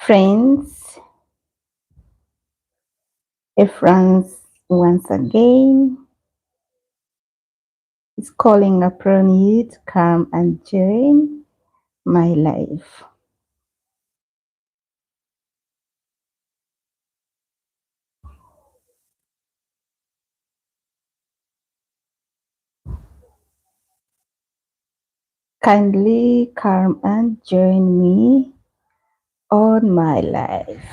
Friends, friends once again is calling upon you to come and join my life. Kindly come and join me on my life.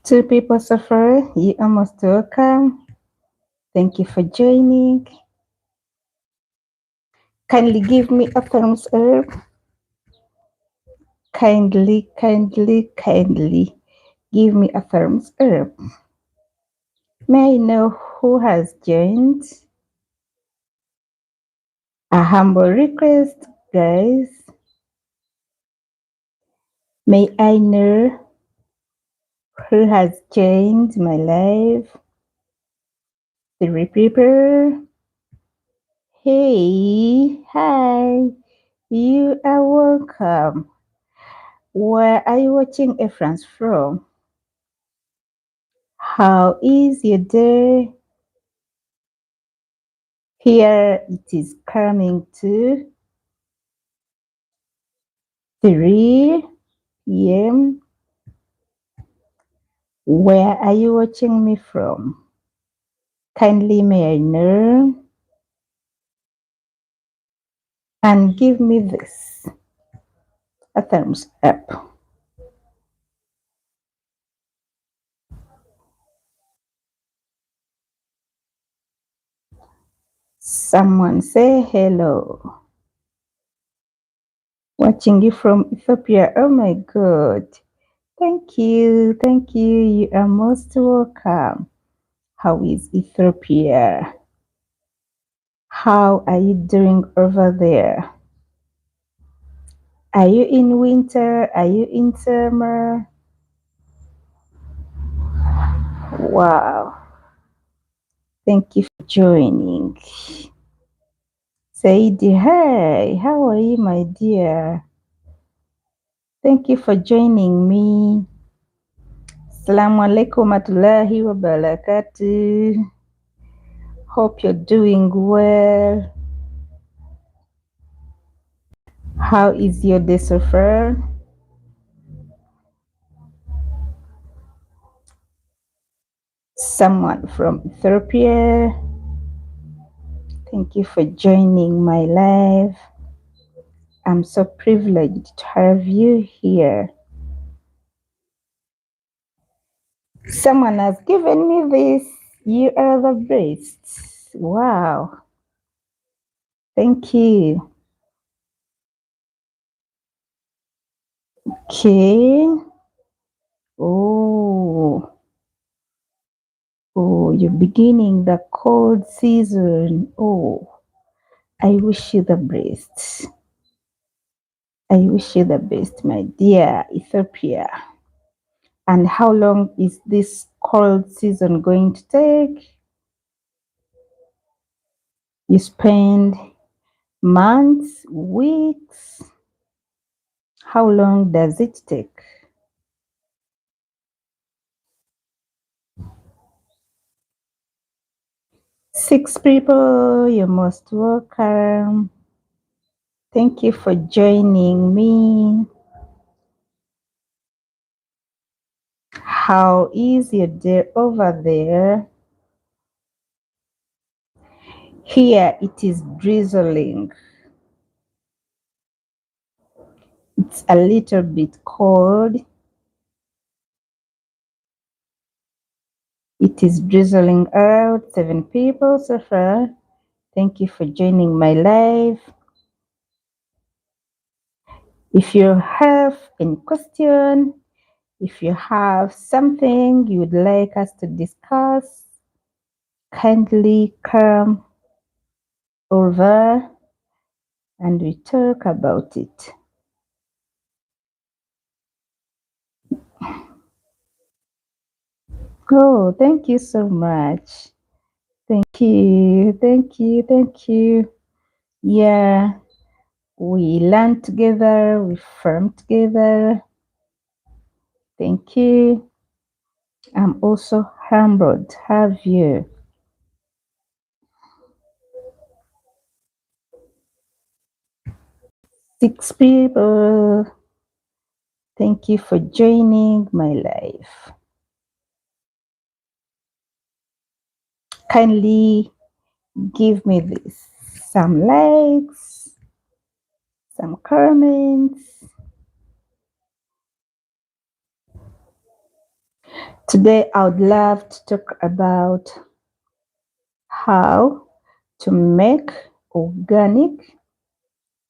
Two people so far, you are most welcome. Thank you for joining. Kindly give me a thumbs up. Kindly give me a thumbs up. May I know who has joined? A humble request, guys. May I know who has changed my life? Three people. Hey, hi, you are welcome. Where are you watching a France from? How is your day? Here it is coming to 3 p.m. Where are you watching me from? Kindly may I know and give me this a thumbs up. Someone say hello. Watching you from Ethiopia. Oh my God. Thank you. Thank you. You are most welcome. How is Ethiopia? How are you doing over there? Are you in winter? Are you in summer? Wow. Thank you for joining. Saidi, hi. How are you, my dear? Thank you for joining me. Assalamu alaikum warahmatullahi wabarakatuh. Hope you're doing well. How is your day so far? Someone from Ethiopia. Thank you for joining my live. I'm so privileged to have you here. Someone has given me this. You are the best. Wow. Thank you. Okay. Oh. Oh, you're beginning the cold season. Oh, I wish you the best. I wish you the best, my dear Ethiopia. And how long is this cold season going to take? You spend months, weeks. How long does it take? Six people, you're most welcome. Thank you for joining me. How is your day over there? Here it is drizzling. It's a little bit cold. It is drizzling out. 7 people so far. Thank you for joining my live. If you have any question, if you have something you would like us to discuss, kindly come over and we talk about it. Oh, thank you so much. Thank you. Thank you. Thank you. Yeah. We learn together. We farm together. Thank you. I'm also humbled to have you. 6 people. Thank you for joining my life. Kindly give me this. Some likes, some comments. Today, I would love to talk about how to make organic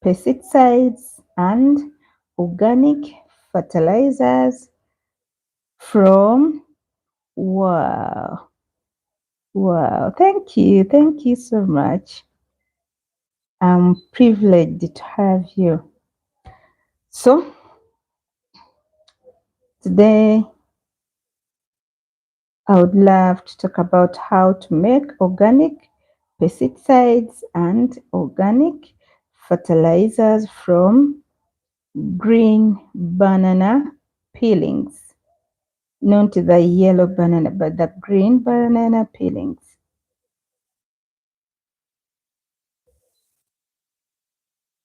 pesticides and organic fertilizers from wow. Wow. Thank you so much. I'm privileged to have you. So, today I would love to talk about how to make organic pesticides and organic fertilizers from green banana peelings. Not the yellow banana, but the green banana peelings.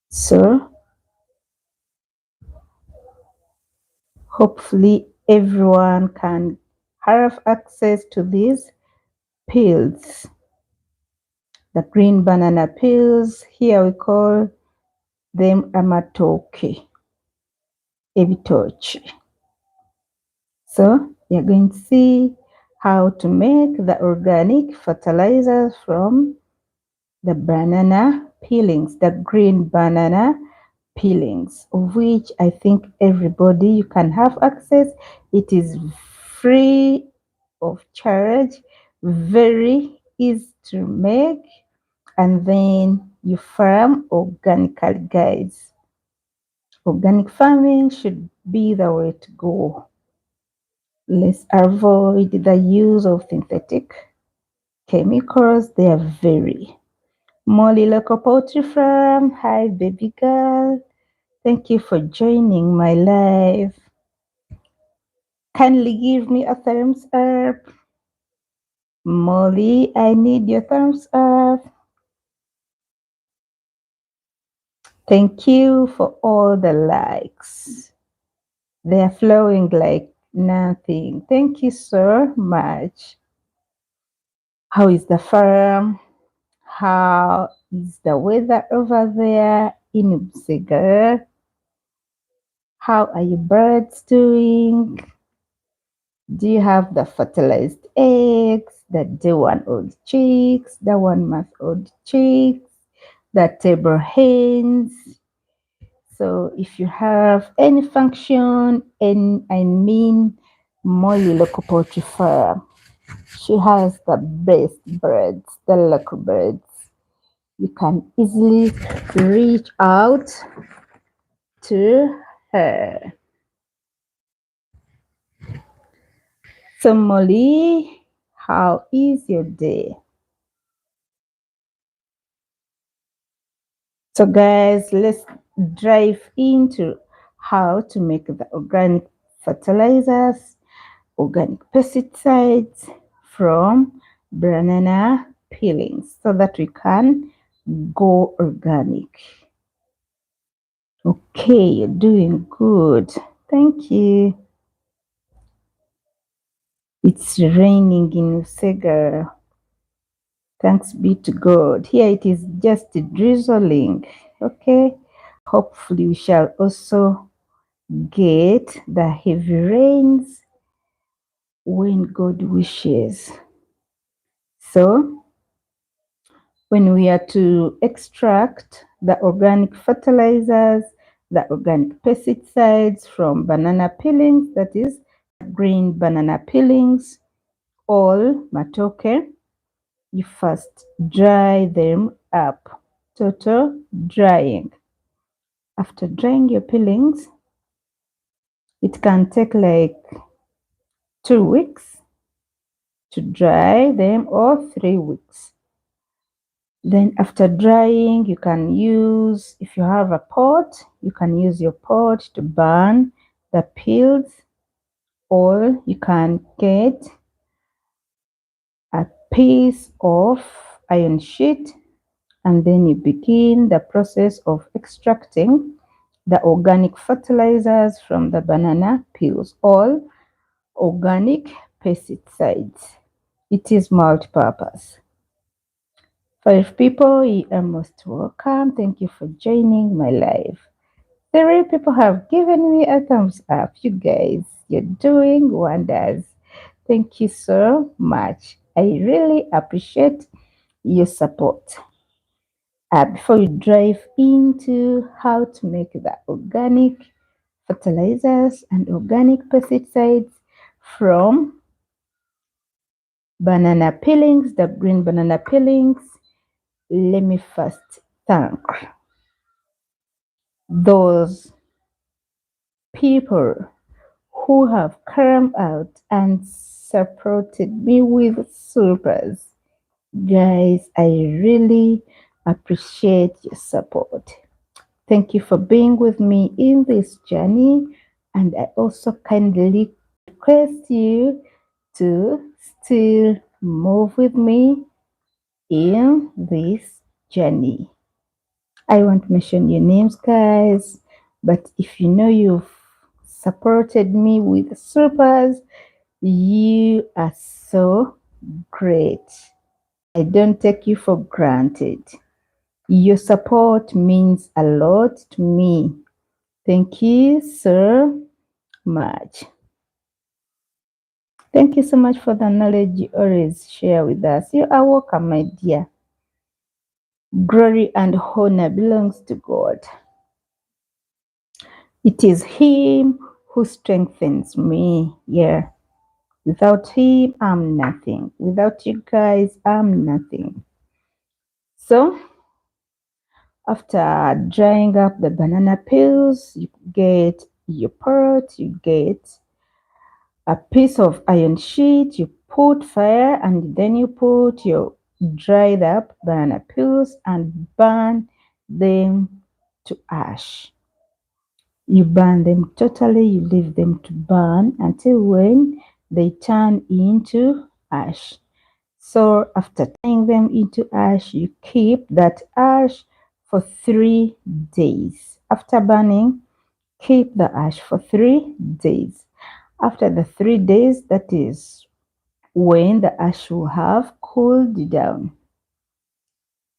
So, hopefully, everyone can have access to these peels. The green banana peels, here we call them amatoke, ebitochi. So you're going to see how to make the organic fertilizers from the banana peelings, the green banana peelings, of which I think everybody you can have access. It is free of charge, very easy to make, and then you farm organically, guys. Organic farming should be the way to go. Let's avoid the use of synthetic chemicals. They are very. Molly Local Poultry Farm. Hi, baby girl. Thank you for joining my live. Kindly give me a thumbs up. Molly, I need your thumbs up. Thank you for all the likes. They are flowing like nothing. Thank you so much. How is the farm? How is the weather over there in Ubsiga? How are your birds doing? Do you have the fertilized eggs, the day-one-old chicks, the 1 month-old chicks, the table hens? So if you have any function, and I mean Molly Local Poultry Farm, she has the best birds, the local birds. You can easily reach out to her. So Molly, how is your day? So guys, let's dive into how to make the organic fertilizers, organic pesticides from banana peelings so that we can go organic. Okay, you're doing good. Thank you. It's raining in Usega. Thanks be to God. Here it is just drizzling. Okay. Hopefully we shall also get the heavy rains when God wishes. So when we are to extract the organic fertilizers, the organic pesticides from banana peelings, that is green banana peelings, all matoke, you first dry them up. Total drying. After drying your peelings, it can take like 2 weeks to dry them, or 3 weeks. Then after drying, you can use, if you have a pot, you can use your pot to burn the peels, or you can get a piece of iron sheet, and then you begin the process of extracting the organic fertilizers from the banana peels, all organic pesticides. It is multi-purpose. 5 people, you are most welcome. Thank you for joining my live. 3 people have given me a thumbs up. You guys, you're doing wonders. Thank you so much. I really appreciate your support. Before we dive into how to make the organic fertilizers and organic pesticides from banana peelings, the green banana peelings, let me first thank those people who have come out and supported me with supers. Guys, I really appreciate your support. Thank you for being with me in this journey, and I also kindly request you to still move with me in this journey. I won't mention your names, guys, but if you know you've supported me with supers, you are so great. I don't take you for granted. Your support means a lot to me. Thank you so much. Thank you so much for the knowledge you always share with us. You are welcome, my dear. Glory and honor belongs to God. It is Him who strengthens me. Yeah. Without Him, I'm nothing. Without you guys, I'm nothing. So, after drying up the banana peels, you get your pot, you get a piece of iron sheet, you put fire, and then you put your dried up banana peels and burn them to ash. You burn them totally, you leave them to burn until when they turn into ash. So after turning them into ash, you keep that ash for 3 days. After burning, keep the ash for 3 days. After the 3 days, that is when the ash will have cooled down.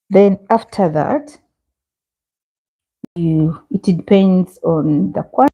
Then after that, it depends on the quantity.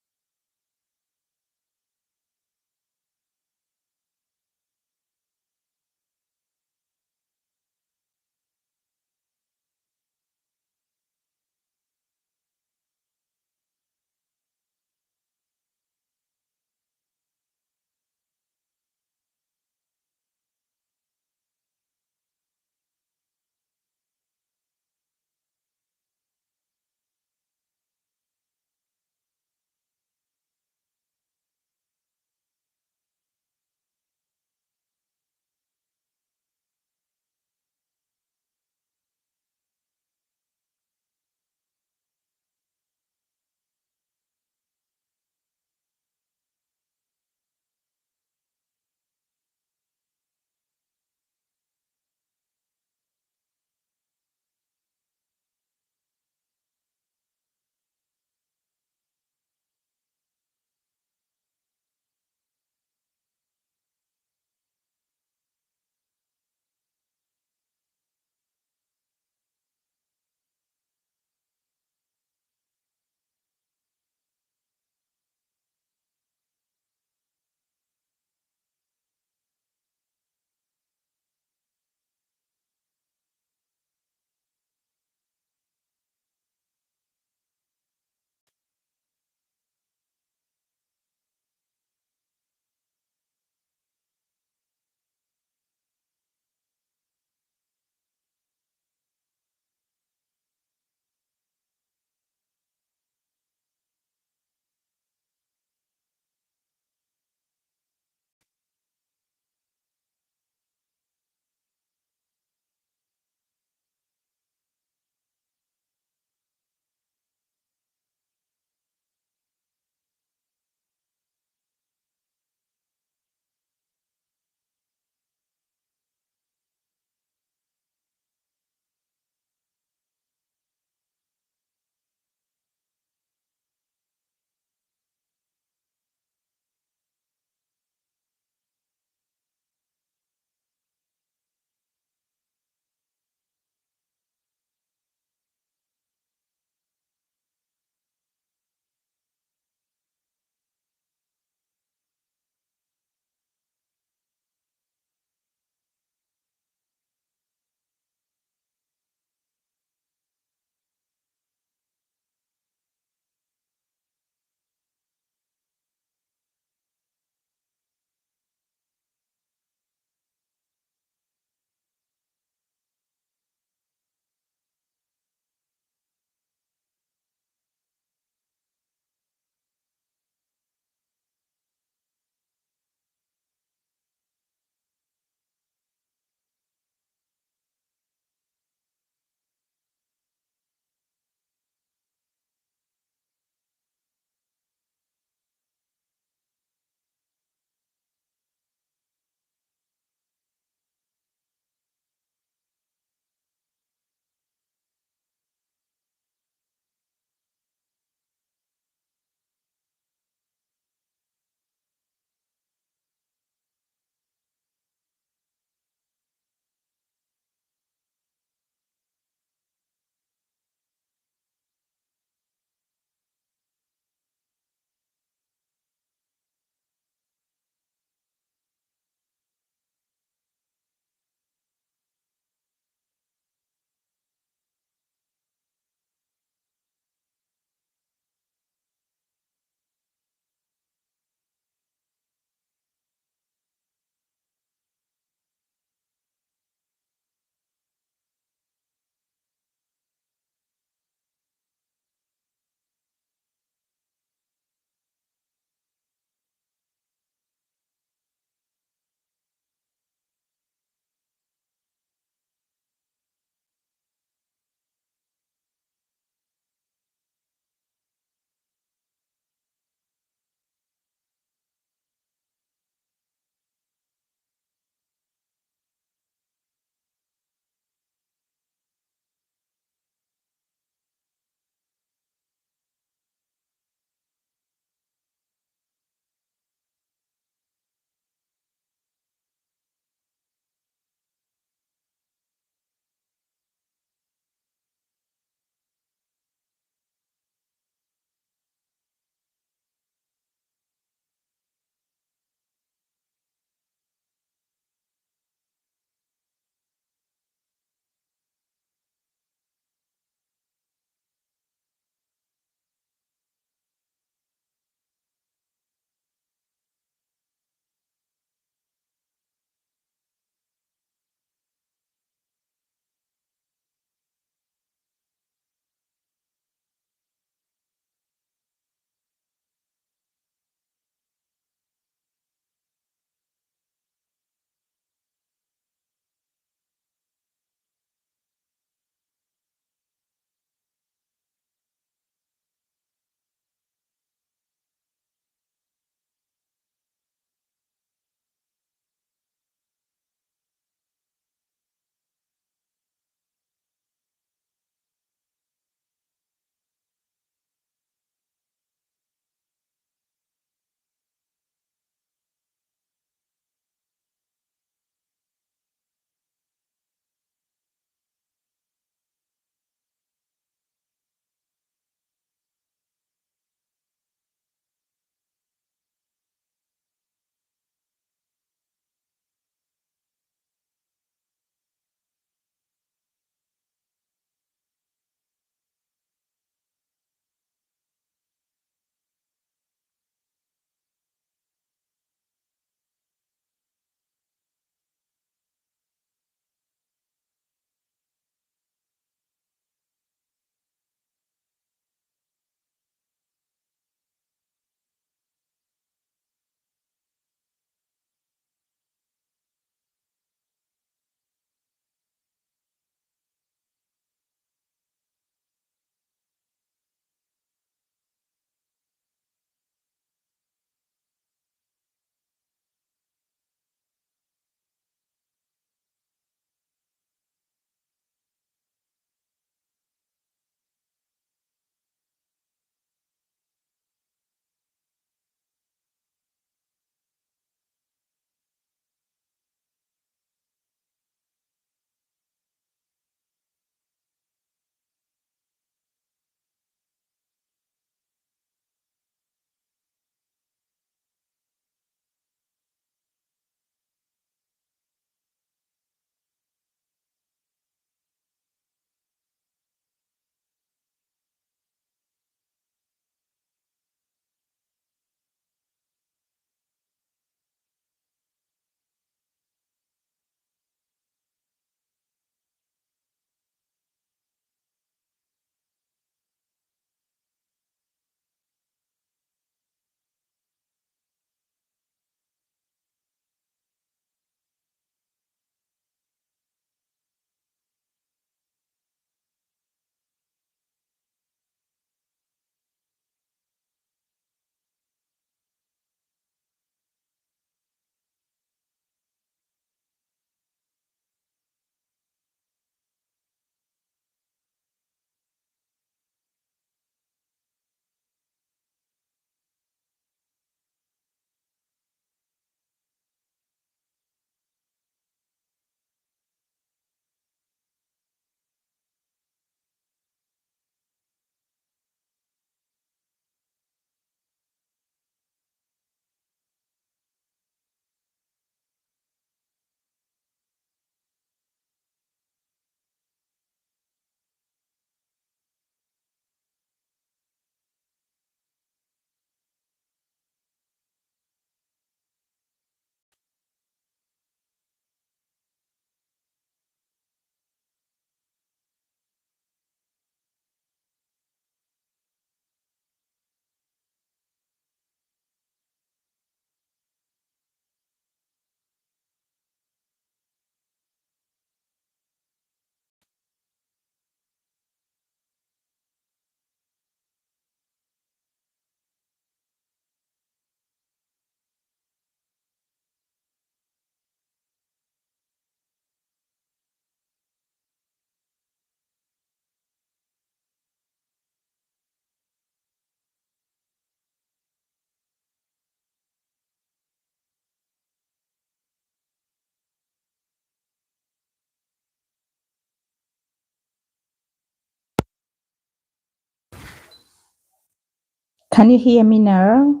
Can you hear me now?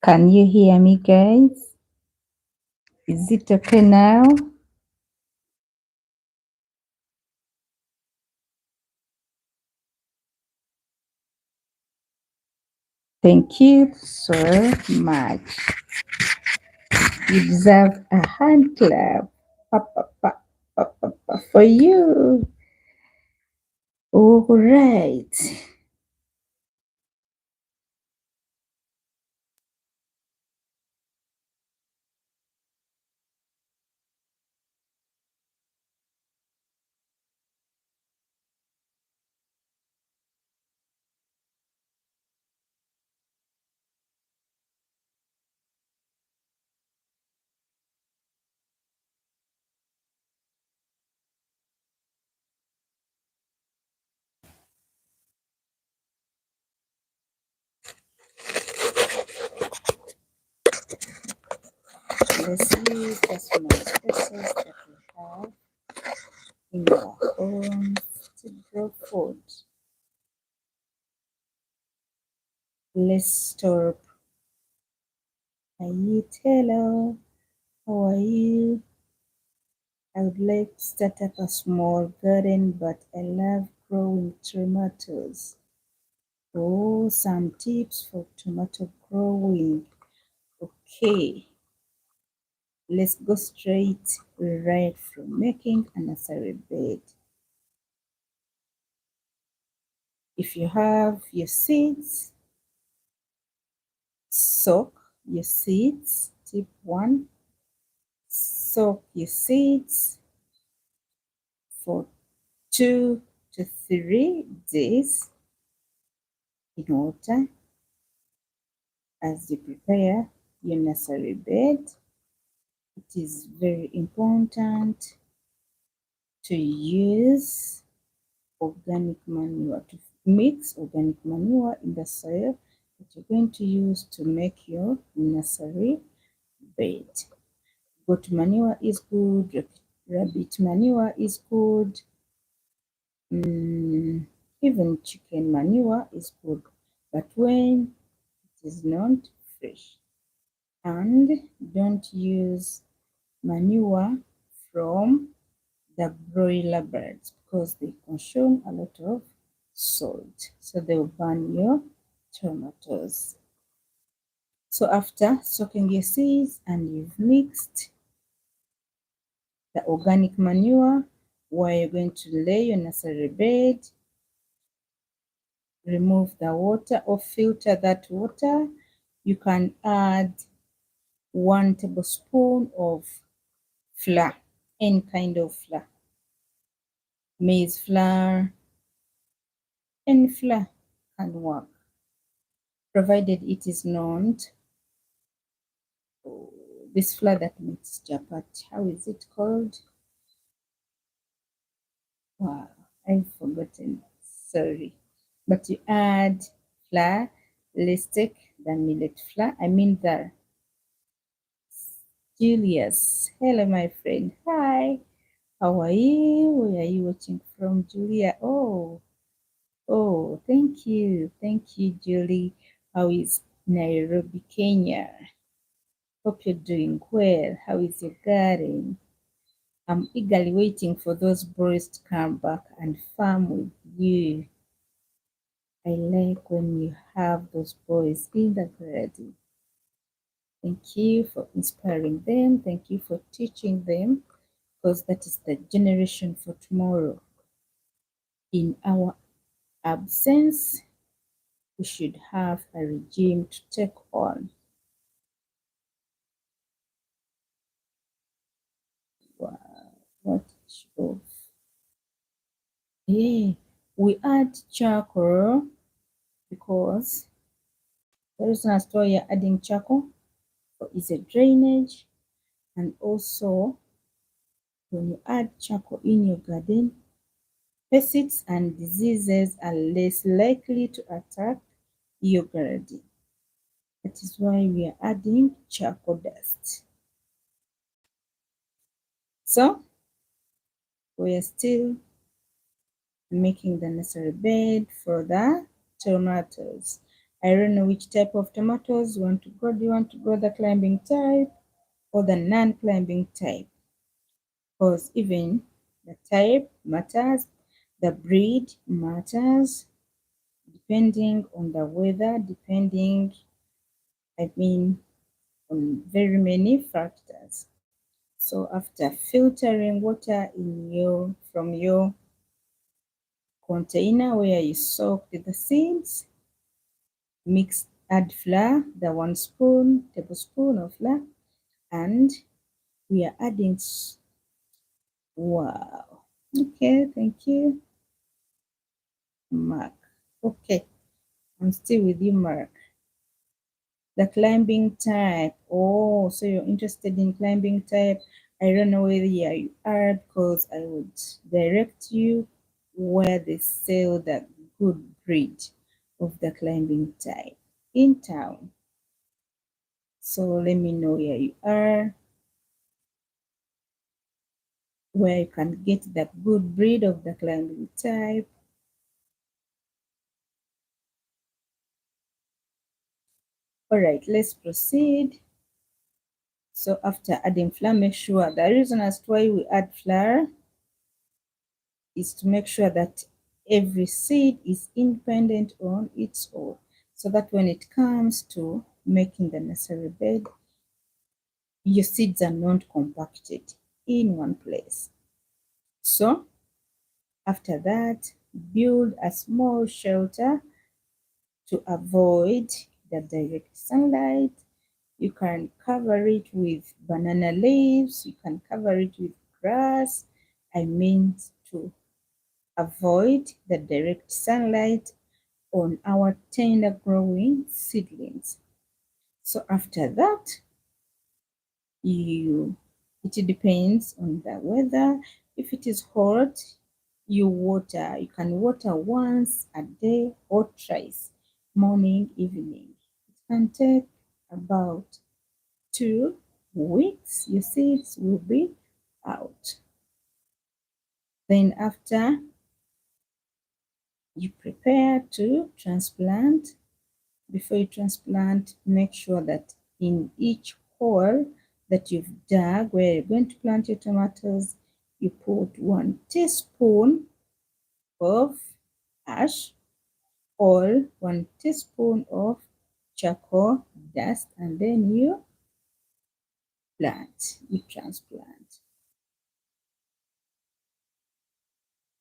Can you hear me, guys? Is it okay now? Thank you so much. You deserve a hand clap. Pa, pa, pa, pa, pa, pa, for you. All right. Let's use the small spaces that we have in our homes to grow food. Let's stop. Are you hello? How are you? I would like to start up a small garden, but I love growing tomatoes. Oh, some tips for tomato growing. Okay, let's go straight right from making a nursery bed. If you have your seeds, soak your seeds. Tip 1, soak your seeds for 2 to 3 days in water as you prepare your nursery bed. It is very important to use organic manure, to mix organic manure in the soil that you're going to use to make your nursery bed. Goat manure is good, rabbit manure is good, even chicken manure is good, but when it is not fresh. And don't use manure from the broiler birds because they consume a lot of salt, so they will burn your tomatoes. So after soaking your seeds and you've mixed the organic manure, where you're going to lay your nursery bed, remove the water or filter that water. You can add 1 tablespoon of flour, any kind of flour, maize flour, any flour can work, provided it is not this flour that makes chapati. How is it called? Wow, I've forgotten. Sorry. But you add flour. Let's take the millet flour. I mean the Julius. Hello, my friend. Hi. How are you? Where are you watching from, Julia? Oh, thank you. Thank you, Julie. How is Nairobi, Kenya? Hope you're doing well. How is your garden? I'm eagerly waiting for those boys to come back and farm with you. I like when you have those boys in the garden. Thank you for inspiring them. Thank you for teaching them, because that is the generation for tomorrow. In our absence, we should have a regime to take on. What of? Yeah, we add charcoal because the reason as to why you're adding charcoal is a drainage, and also when you add charcoal in your garden, pests and diseases are less likely to attack your garden. That is why we are adding charcoal dust. So we are still making the necessary bed for the tomatoes. I don't know which type of tomatoes you want to grow. Do you want to grow the climbing type or the non-climbing type? Because even the type matters, the breed matters, depending on the weather, on very many factors. So after filtering water from your container where you soaked the seeds, add flour, the 1 tablespoon of flour, and we are adding, wow, okay, thank you, Mark. Okay, I'm still with you, Mark. The climbing type. Oh, so you're interested in climbing type. I don't know where you are because I would direct you where they sell the good breed of the climbing type in town. So let me know where you are, where you can get the good breed of the climbing type. All right, let's proceed. So after adding flour, make sure the reason as to why we add flour is to make sure that every seed is independent on its own, so that when it comes to making the necessary bed, your seeds are not compacted in one place. So after that, build a small shelter to avoid the direct sunlight. You can cover it with banana leaves, you can cover it with grass. I mean, to avoid the direct sunlight on our tender growing seedlings. So after that, it depends on the weather. If it is hot, you can water once a day or thrice, morning, evening. It can take about 2 weeks. Your seeds will be out. Then after you prepare to transplant, before you transplant, make sure that in each hole that you've dug where you're going to plant your tomatoes, you put 1 teaspoon of ash or 1 teaspoon of charcoal dust, and then you transplant.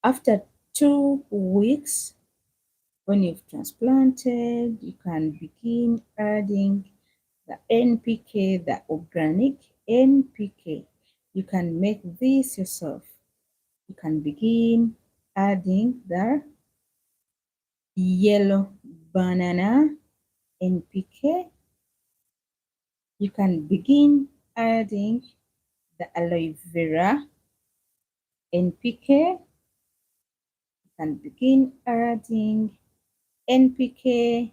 After 2 weeks, when you've transplanted, you can begin adding the NPK, the organic NPK. You can make this yourself. You can begin adding the yellow banana NPK. You can begin adding the aloe vera NPK. You can begin adding NPK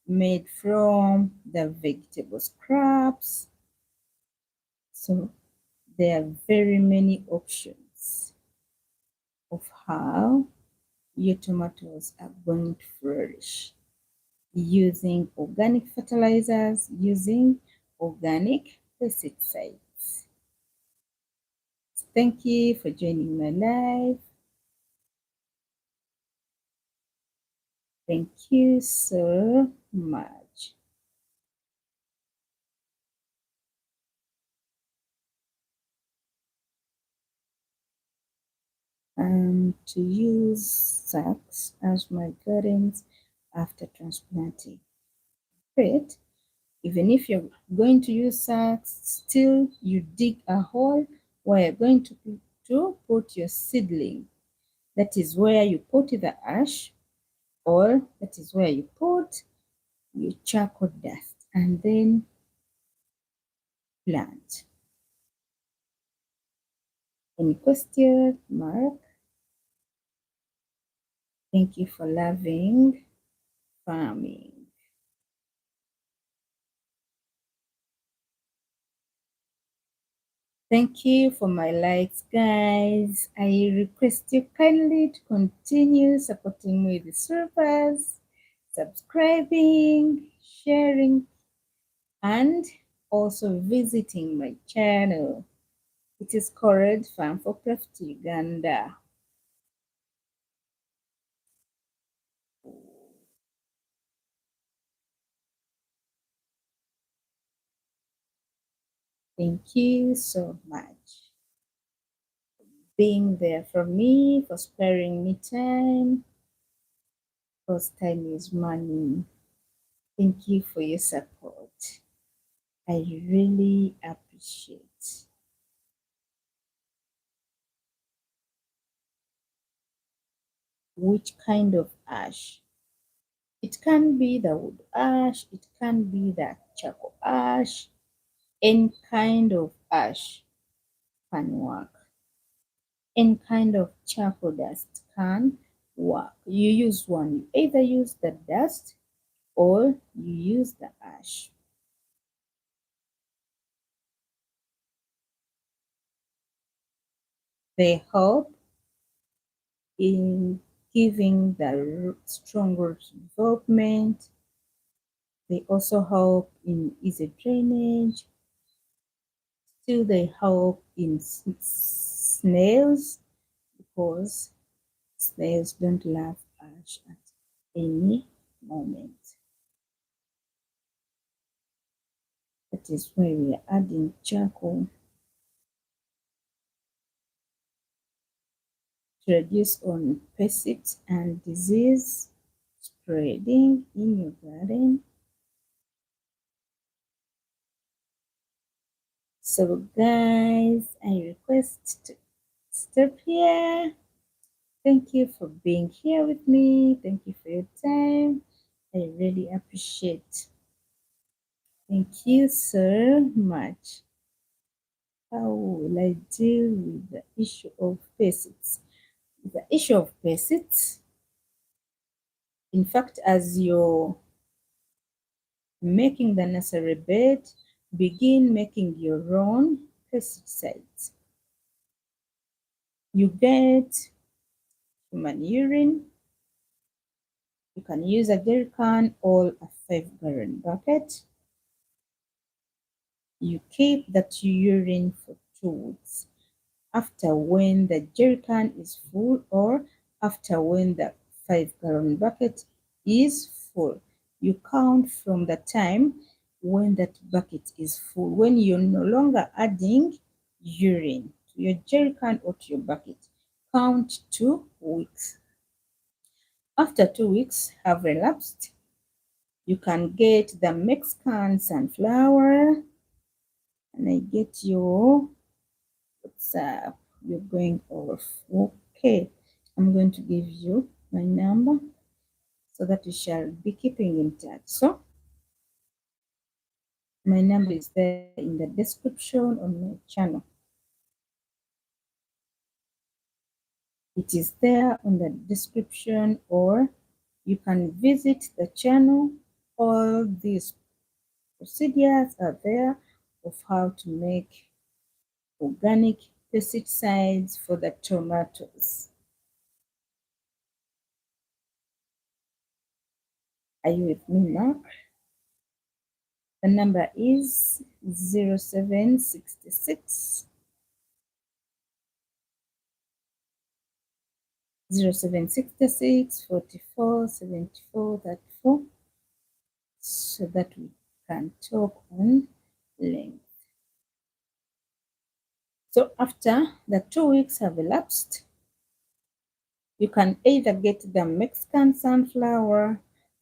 made from the vegetable scraps. So there are very many options of how your tomatoes are going to flourish using organic fertilizers, using organic pesticides. Thank you for joining my live. Thank you so much. To use sacks as my gardens after transplanting. Great. Even if you're going to use sacks, still you dig a hole where you're going to put your seedling. That is where you put the ash, or that is where you put your charcoal dust, and then plant. Any question, Mark? Thank you for loving farming. Thank you for my likes, guys. I request you kindly to continue supporting me with the surfers, subscribing, sharing, and also visiting my channel. It is called Farm for Profit Uganda. Thank you so much for being there for me, for sparing me time, because time is money. Thank you for your support. I really appreciate. Which kind of ash? It can be the wood ash, it can be the charcoal ash, any kind of ash can work. Any kind of charcoal dust can work. You use one, you either use the dust or you use the ash. They help in giving the strong root development. They also help in easy drainage. Still, they help in snails because snails don't love ash at any moment. That is why we are adding charcoal to reduce on pests and disease spreading in your garden. So guys, I request to stop here. Thank you for being here with me. Thank you for your time. I really appreciate. Thank you so much. How will I deal with the issue of pests? The issue of pests, in fact, as you're making the nursery bed, begin making your own pesticides. You get human urine. You can use a jerry can or a 5-gallon bucket. You keep that urine for 2 weeks. After when the jerry can is full or after when the 5-gallon bucket is full, you count from the time when that bucket is full, when you're no longer adding urine to your jerry can or to your bucket. Count 2 weeks. After 2 weeks have elapsed, you can get the Mexican sunflower, and I get your WhatsApp. You're going off. Okay, I'm going to give you my number so that we shall be keeping in touch. So, my number is there in the description on my channel. It is there on the description, or you can visit the channel. All these procedures are there of how to make organic pesticides for the tomatoes. Are you with me now? The number is 0766 44 74 34, so that we can talk on length. So after the 2 weeks have elapsed, you can either get the Mexican sunflower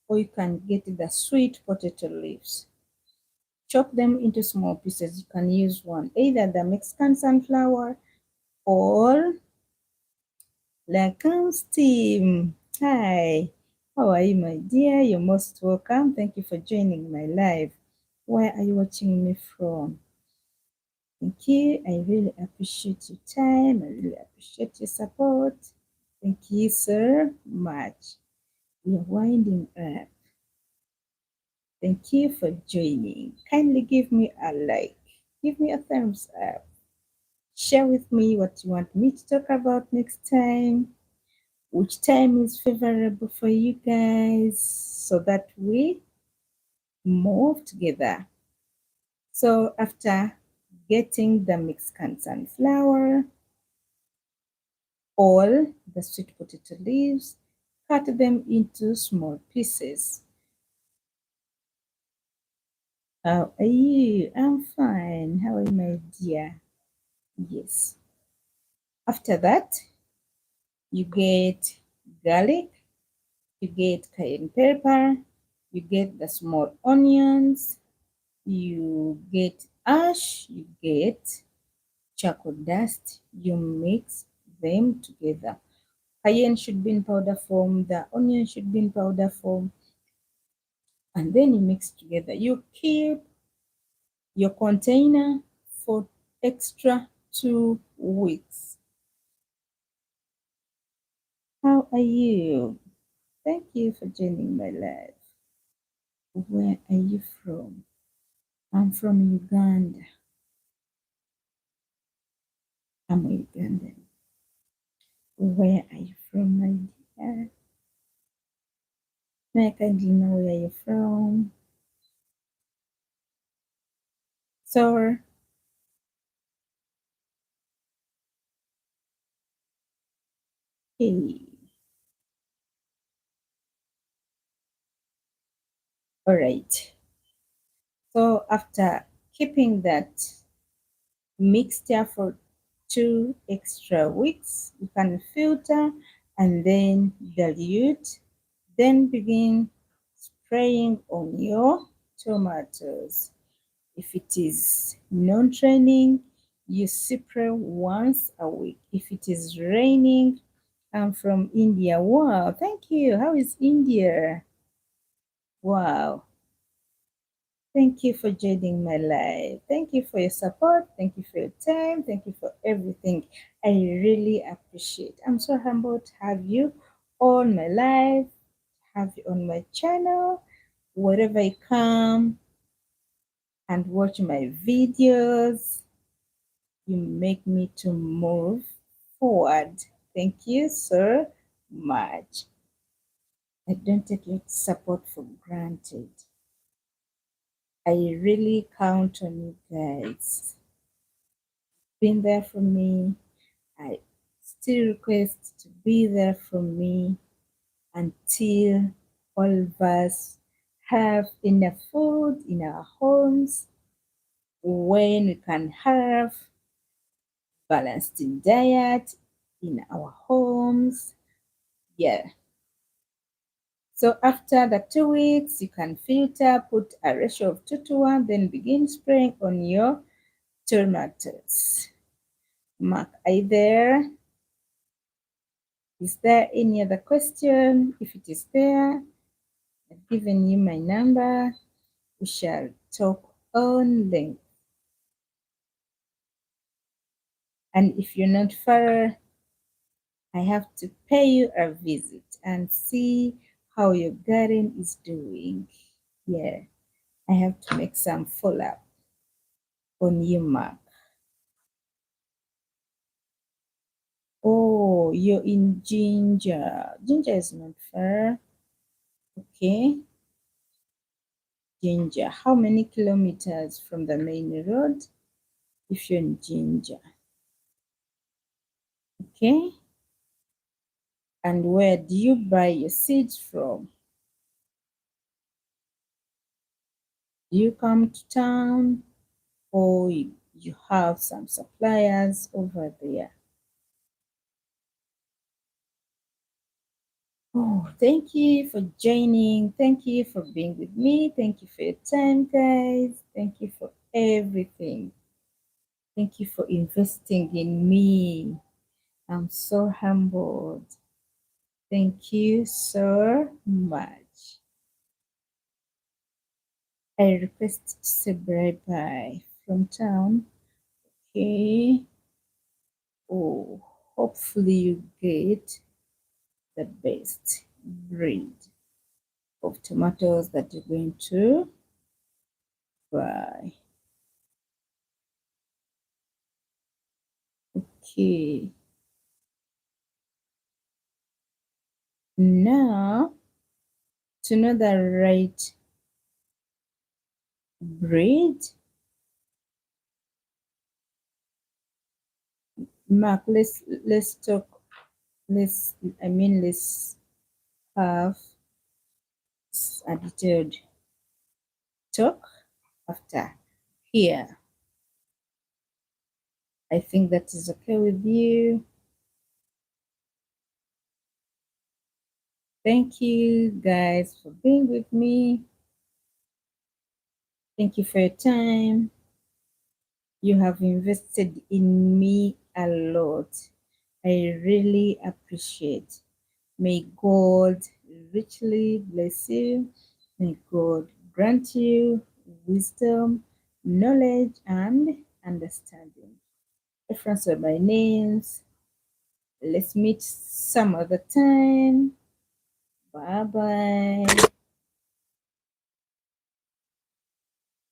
or you can get the sweet potato leaves. Chop them into small pieces. You can use one, either the Mexican sunflower or Welcome, Steve. Hi, how are you, my dear? You're most welcome. Thank you for joining my live. Where are you watching me from? Thank you. I really appreciate your time. I really appreciate your support. Thank you so much. We are winding up. Thank you for joining. Kindly give me a like. Give me a thumbs up. Share with me what you want me to talk about next time, which time is favorable for you guys, so that we move together. So after getting the mixed canned sunflower, all the sweet potato leaves, cut them into small pieces. How are you? I'm fine. How are you, my dear? Yes. After that, you get garlic, you get cayenne pepper, you get the small onions, you get ash, you get charcoal dust, you mix them together. Cayenne should be in powder form, the onion should be in powder form, and then you mix together. You keep your container for extra 2 weeks. How are you? Thank you for joining my live. Where are you from? I'm from Uganda. I'm a Ugandan. Where are you from, my dear? May I kindly know where you're from? Sir? Hey. All right. So after keeping that mixture for 2 extra weeks, you can filter and then dilute, then begin spraying on your tomatoes. If it is non-raining, you spray once a week. If it is raining, I'm from India. Wow, thank you. How is India? Wow. Thank you for joining my life. Thank you for your support. Thank you for your time. Thank you for everything. I really appreciate. I'm so humbled to have you on my life, have you on my channel. Wherever I come and watch my videos, you make me to move forward. Thank you so much. I don't take your support for granted. I really count on you guys. Been there for me. I still request to be there for me until all of us have enough food in our homes, when we can have balanced diet in our homes. Yeah. So after the 2 weeks, you can filter, put a ratio of 2 to 1, then begin spraying on your tomatoes. Mark, are you there? Is there any other question? If it is there, I've given you my number. We shall talk on length. And if you're not far, I have to pay you a visit and see how your garden is doing. Yeah, I have to make some follow-up on you, Mark. Oh, you're in Ginger. Ginger is not far. Okay. Ginger. How many kilometers from the main road if you're in Ginger? Okay. And where do you buy your seeds from? Do you come to town or you have some suppliers over there? Oh, thank you for joining. Thank you for being with me. Thank you for your time, guys. Thank you for everything. Thank you for investing in me. I'm so humbled. Thank you so much. I request to say bye-bye from town. Okay. Oh, hopefully you get the best breed of tomatoes that you're going to buy. Okay. Now, to know the right breed, Mark, let's talk. Let's have a detailed talk after here. I think that is okay with you. Thank you guys for being with me. Thank you for your time. You have invested in me a lot. I really appreciate. May God richly bless you. May God grant you wisdom, knowledge, and understanding. Reference are my names. Let's meet some other time. Bye bye.